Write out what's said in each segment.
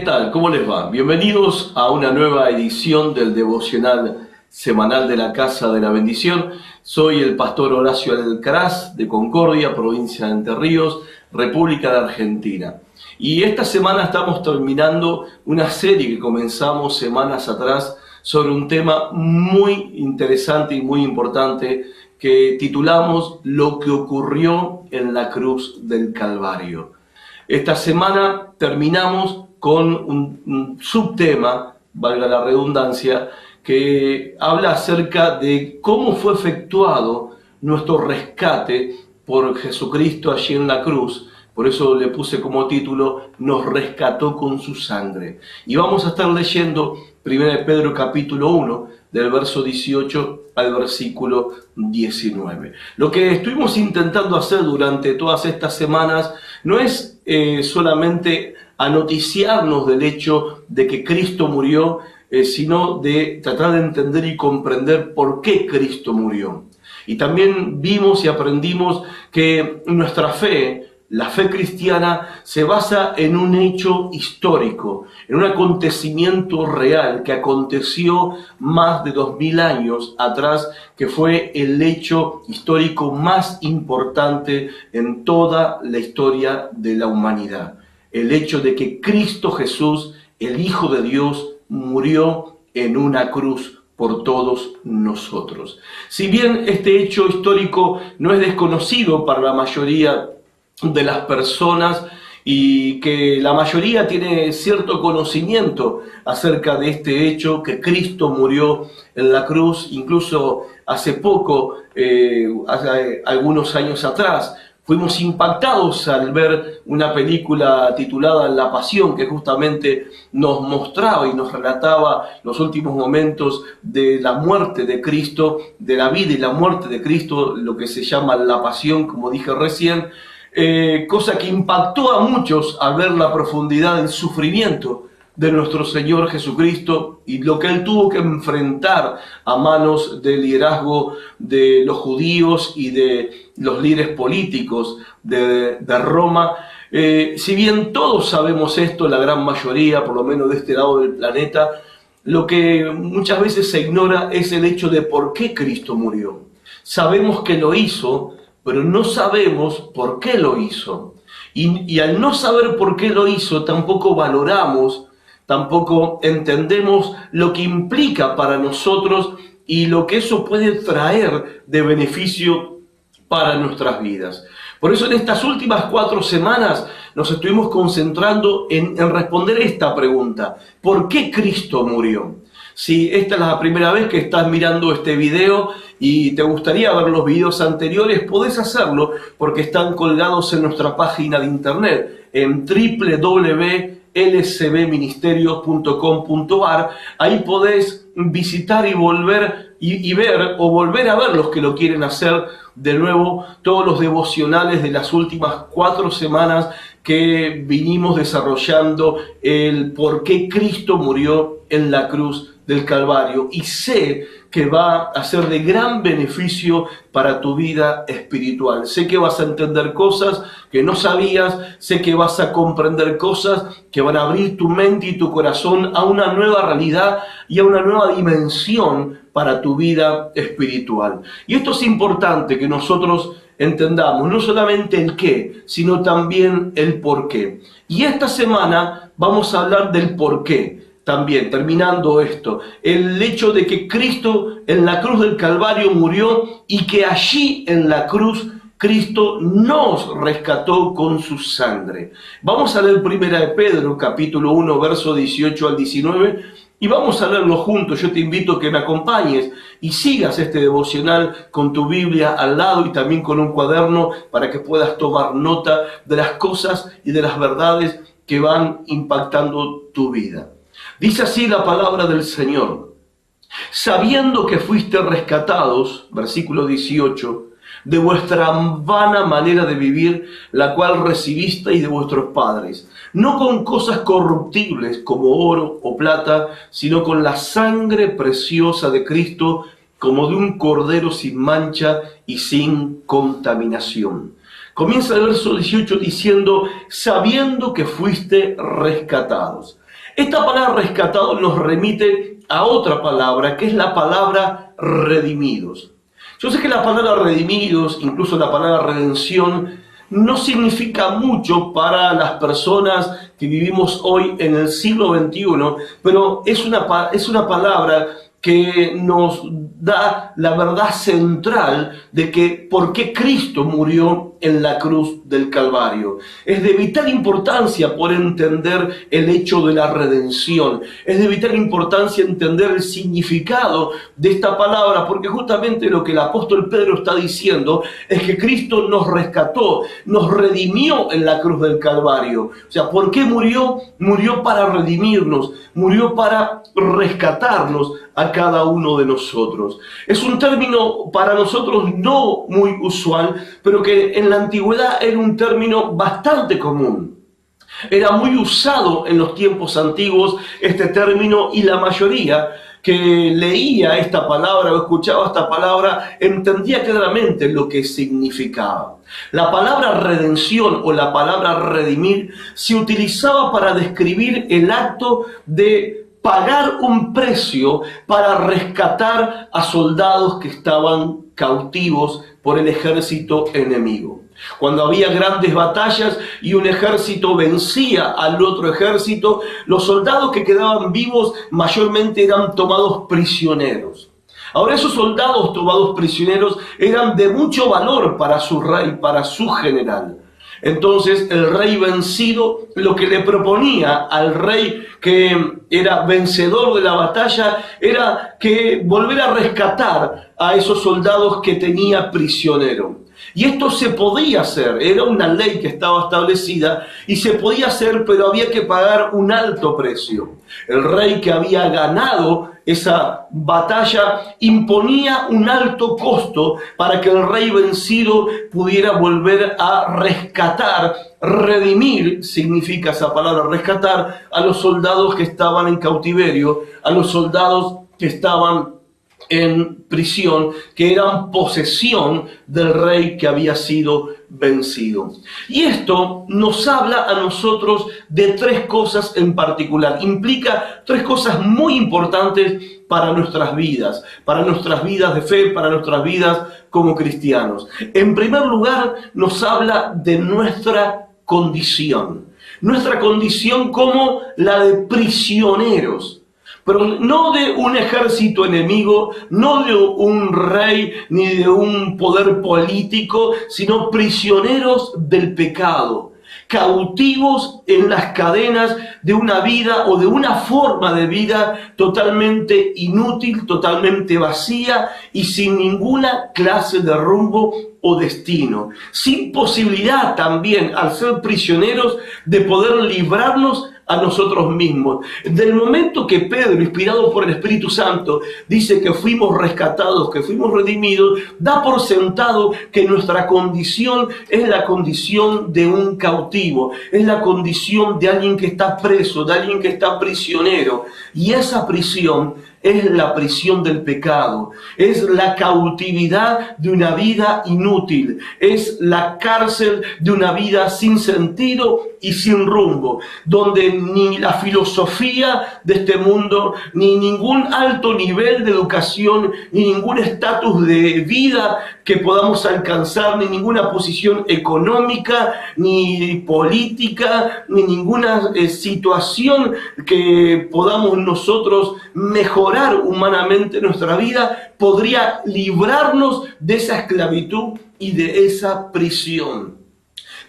tal? ¿Cómo les va? Bienvenidos a una nueva edición del devocional semanal de la Casa de la Bendición. Soy el pastor Horacio Alcaraz de Concordia, provincia de Entre Ríos, República de Argentina. Y esta semana estamos terminando una serie que comenzamos semanas atrás sobre un tema muy interesante y muy importante que titulamos Lo que ocurrió en la cruz del Calvario. Esta semana terminamos con un subtema, valga la redundancia, que habla acerca de cómo fue efectuado nuestro rescate por Jesucristo allí en la cruz. Por eso le puse como título, nos rescató con su sangre. Y vamos a estar leyendo 1 Pedro capítulo 1, del verso 18 al versículo 19. Lo que estuvimos intentando hacer durante todas estas semanas no es solamente anoticiarnos del hecho de que Cristo murió, sino de tratar de entender y comprender por qué Cristo murió. Y también vimos y aprendimos que nuestra fe, la fe cristiana, se basa en un hecho histórico, en un acontecimiento real que aconteció más de 2000 años atrás, que fue el hecho histórico más importante en toda la historia de la humanidad. El hecho de que Cristo Jesús, el Hijo de Dios, murió en una cruz por todos nosotros. Si bien este hecho histórico no es desconocido para la mayoría de las personas y que la mayoría tiene cierto conocimiento acerca de este hecho, que Cristo murió en la cruz, incluso hace poco, hace algunos años atrás, fuimos impactados al ver una película titulada La Pasión, que justamente nos mostraba y nos relataba los últimos momentos de la muerte de Cristo, de la vida y la muerte de Cristo, lo que se llama la Pasión, como dije recién, cosa que impactó a muchos al ver la profundidad del sufrimiento de nuestro Señor Jesucristo y lo que Él tuvo que enfrentar a manos del liderazgo de los judíos y de los líderes políticos de Roma. Si bien todos sabemos esto, la gran mayoría, por lo menos de este lado del planeta, lo que muchas veces se ignora es el hecho de por qué Cristo murió. Sabemos que lo hizo, pero no sabemos por qué lo hizo. Y al no saber por qué lo hizo, tampoco valoramos, tampoco entendemos lo que implica para nosotros y lo que eso puede traer de beneficio para nuestras vidas. Por eso en estas últimas 4 semanas nos estuvimos concentrando en responder esta pregunta: ¿por qué Cristo murió? Si esta es la primera vez que estás mirando este video y te gustaría ver los videos anteriores, podés hacerlo porque están colgados en nuestra página de internet en www.lcbministerios.com.ar. Ahí podés visitar y volver y ver o volver a ver los que lo quieren hacer de nuevo todos los devocionales de las últimas 4 semanas que vinimos desarrollando el por qué Cristo murió en la cruz del Calvario, y sé que va a ser de gran beneficio para tu vida espiritual. Sé que vas a entender cosas que no sabías, sé que vas a comprender cosas que van a abrir tu mente y tu corazón a una nueva realidad y a una nueva dimensión para tu vida espiritual. Y esto es importante que nosotros entendamos, no solamente el qué, sino también el por qué. Y esta semana vamos a hablar del por qué. También, terminando esto, el hecho de que Cristo en la cruz del Calvario murió y que allí en la cruz Cristo nos rescató con su sangre. Vamos a leer 1 Pedro, capítulo 1, verso 18 al 19, y vamos a leerlo juntos. Yo te invito a que me acompañes y sigas este devocional con tu Biblia al lado y también con un cuaderno para que puedas tomar nota de las cosas y de las verdades que van impactando tu vida. Dice así la palabra del Señor: sabiendo que fuiste rescatados, versículo 18, de vuestra vana manera de vivir, la cual recibisteis de vuestros padres, no con cosas corruptibles como oro o plata, sino con la sangre preciosa de Cristo, como de un cordero sin mancha y sin contaminación. Comienza el verso 18 diciendo: sabiendo que fuiste rescatados. Esta palabra rescatado nos remite a otra palabra, que es la palabra redimidos. Yo sé que la palabra redimidos, incluso la palabra redención, no significa mucho para las personas que vivimos hoy en el siglo XXI, pero es una palabra que nos da la verdad central de que por qué Cristo murió en la cruz del Calvario. Es de vital importancia poder entender el hecho de la redención. Es de vital importancia entender el significado de esta palabra, porque justamente lo que el apóstol Pedro está diciendo es que Cristo nos rescató, nos redimió en la cruz del Calvario. O sea, ¿por qué murió? Murió para redimirnos, murió para rescatarnos a cada uno de nosotros. Es un término para nosotros no muy usual, pero que en la antigüedad era un término bastante común. Era muy usado en los tiempos antiguos este término, y la mayoría que leía esta palabra o escuchaba esta palabra entendía claramente lo que significaba. La palabra redención o la palabra redimir se utilizaba para describir el acto de pagar un precio para rescatar a soldados que estaban cautivos por el ejército enemigo. Cuando había grandes batallas y un ejército vencía al otro ejército, los soldados que quedaban vivos mayormente eran tomados prisioneros. Ahora, esos soldados tomados prisioneros eran de mucho valor para su rey, para su general. Entonces el rey vencido lo que le proponía al rey que era vencedor de la batalla era que volver a rescatar a esos soldados que tenía prisionero. Y esto se podía hacer, era una ley que estaba establecida y se podía hacer, pero había que pagar un alto precio. El rey que había ganado esa batalla imponía un alto costo para que el rey vencido pudiera volver a rescatar. Redimir significa esa palabra, rescatar a los soldados que estaban en cautiverio, a los soldados que estaban en prisión, que eran posesión del rey que había sido vencido. Y esto nos habla a nosotros de tres cosas en particular. Implica tres cosas muy importantes para nuestras vidas de fe, para nuestras vidas como cristianos. En primer lugar, nos habla de nuestra condición como la de prisioneros. Pero no de un ejército enemigo, no de un rey ni de un poder político, sino prisioneros del pecado, cautivos en las cadenas de una vida o de una forma de vida totalmente inútil, totalmente vacía y sin ninguna clase de rumbo o destino, sin posibilidad también, al ser prisioneros, de poder librarnos a nosotros mismos. Del momento que Pedro, inspirado por el Espíritu Santo, dice que fuimos rescatados, que fuimos redimidos, da por sentado que nuestra condición es la condición de un cautivo, es la condición de alguien que está preso, de alguien que está prisionero. Y esa prisión es la prisión del pecado, es la cautividad de una vida inútil, es la cárcel de una vida sin sentido y sin rumbo, donde ni la filosofía de este mundo, ni ningún alto nivel de educación, ni ningún estatus de vida que podamos alcanzar, ni ninguna posición económica, ni política, ni ninguna situación que podamos nosotros mejorar humanamente nuestra vida, podría librarnos de esa esclavitud y de esa prisión.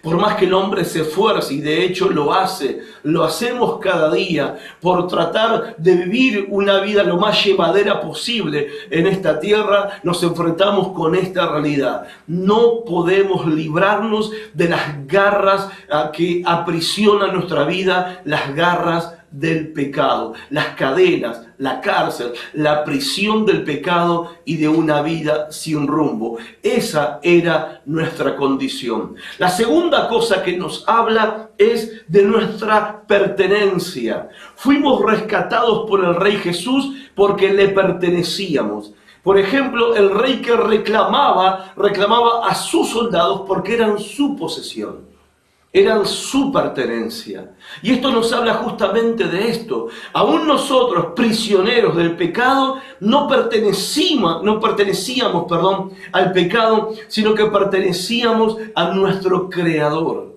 Por más que el hombre se esfuerce, y de hecho lo hacemos cada día, por tratar de vivir una vida lo más llevadera posible en esta tierra, nos enfrentamos con esta realidad. No podemos librarnos de las garras que aprisionan nuestra vida, las garras del pecado, las cadenas, la cárcel, la prisión del pecado y de una vida sin rumbo. Esa era nuestra condición. La segunda cosa que nos habla es de nuestra pertenencia. Fuimos rescatados por el Rey Jesús porque le pertenecíamos. Por ejemplo, el rey que reclamaba a sus soldados porque eran su posesión. eran su pertenencia. Y esto nos habla justamente de esto. Aún nosotros, prisioneros del pecado, no pertenecíamos, al pecado, sino que pertenecíamos a nuestro Creador.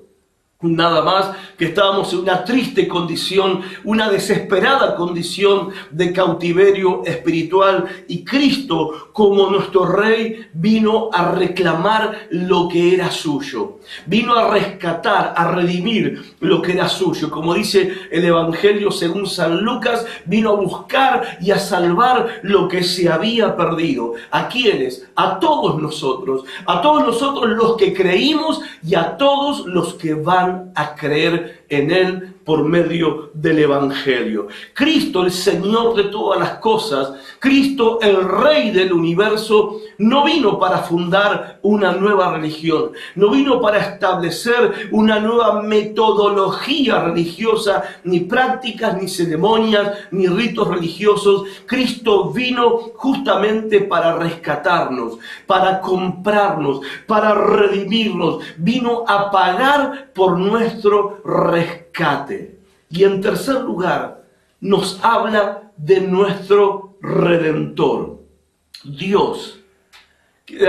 Nada más que estábamos en una triste condición, una desesperada condición de cautiverio espiritual, y Cristo, como nuestro Rey, vino a reclamar lo que era suyo, vino a rescatar, a redimir lo que era suyo. Como dice el Evangelio según San Lucas, vino a buscar y a salvar lo que se había perdido. ¿A quiénes? A todos nosotros los que creímos y a todos los que van a creer en Él por medio del Evangelio. Cristo, el Señor de todas las cosas, Cristo, el Rey del universo, no vino para fundar una nueva religión, no vino para establecer una nueva metodología religiosa, ni prácticas, ni ceremonias, ni ritos religiosos. Cristo vino justamente para rescatarnos, para comprarnos, para redimirnos, vino a pagar por nuestro rescate. Y en tercer lugar, nos habla de nuestro Redentor, Dios,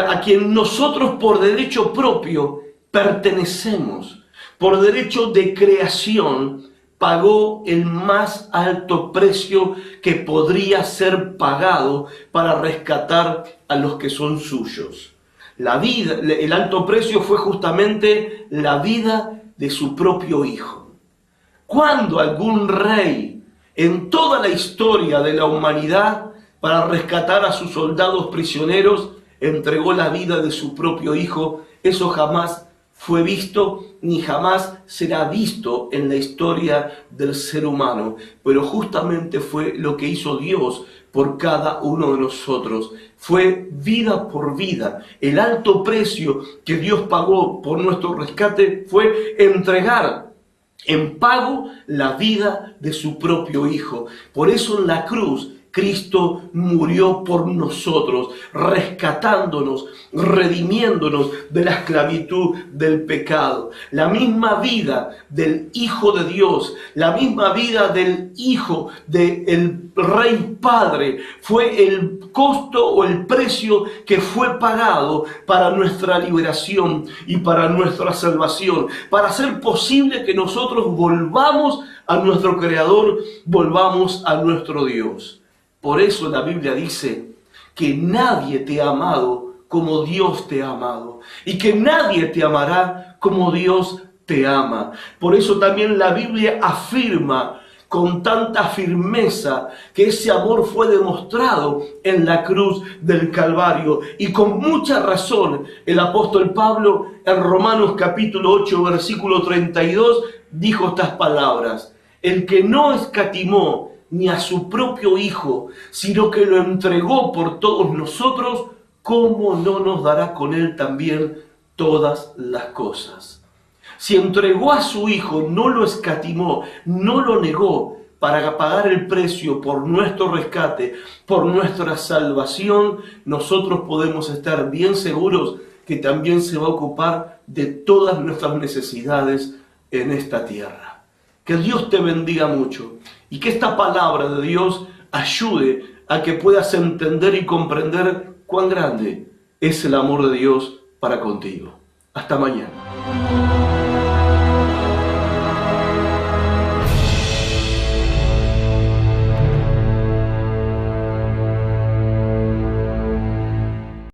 a quien nosotros por derecho propio pertenecemos, por derecho de creación, pagó el más alto precio que podría ser pagado para rescatar a los que son suyos. La vida, el alto precio fue justamente la vida de su propio Hijo. ¿Cuándo algún rey en toda la historia de la humanidad, para rescatar a sus soldados prisioneros, entregó la vida de su propio Hijo? Eso jamás fue visto ni jamás será visto en la historia del ser humano. Pero justamente fue lo que hizo Dios por cada uno de nosotros. Fue vida por vida. El alto precio que Dios pagó por nuestro rescate fue entregar en pago la vida de su propio Hijo. Por eso en la cruz Cristo murió por nosotros, rescatándonos, redimiéndonos de la esclavitud del pecado. La misma vida del Hijo de Dios, la misma vida del Hijo del Rey Padre, fue el costo o el precio que fue pagado para nuestra liberación y para nuestra salvación, para hacer posible que nosotros volvamos a nuestro Creador, volvamos a nuestro Dios. Por eso la Biblia dice que nadie te ha amado como Dios te ha amado, y que nadie te amará como Dios te ama. Por eso también la Biblia afirma con tanta firmeza que ese amor fue demostrado en la cruz del Calvario. Y con mucha razón el apóstol Pablo en Romanos capítulo 8 versículo 32 dijo estas palabras: el que no escatimó ni a su propio Hijo, sino que lo entregó por todos nosotros, ¿cómo no nos dará con Él también todas las cosas? Si entregó a su Hijo, no lo escatimó, no lo negó para pagar el precio por nuestro rescate, por nuestra salvación, nosotros podemos estar bien seguros que también se va a ocupar de todas nuestras necesidades en esta tierra. Que Dios te bendiga mucho y que esta palabra de Dios ayude a que puedas entender y comprender cuán grande es el amor de Dios para contigo. Hasta mañana.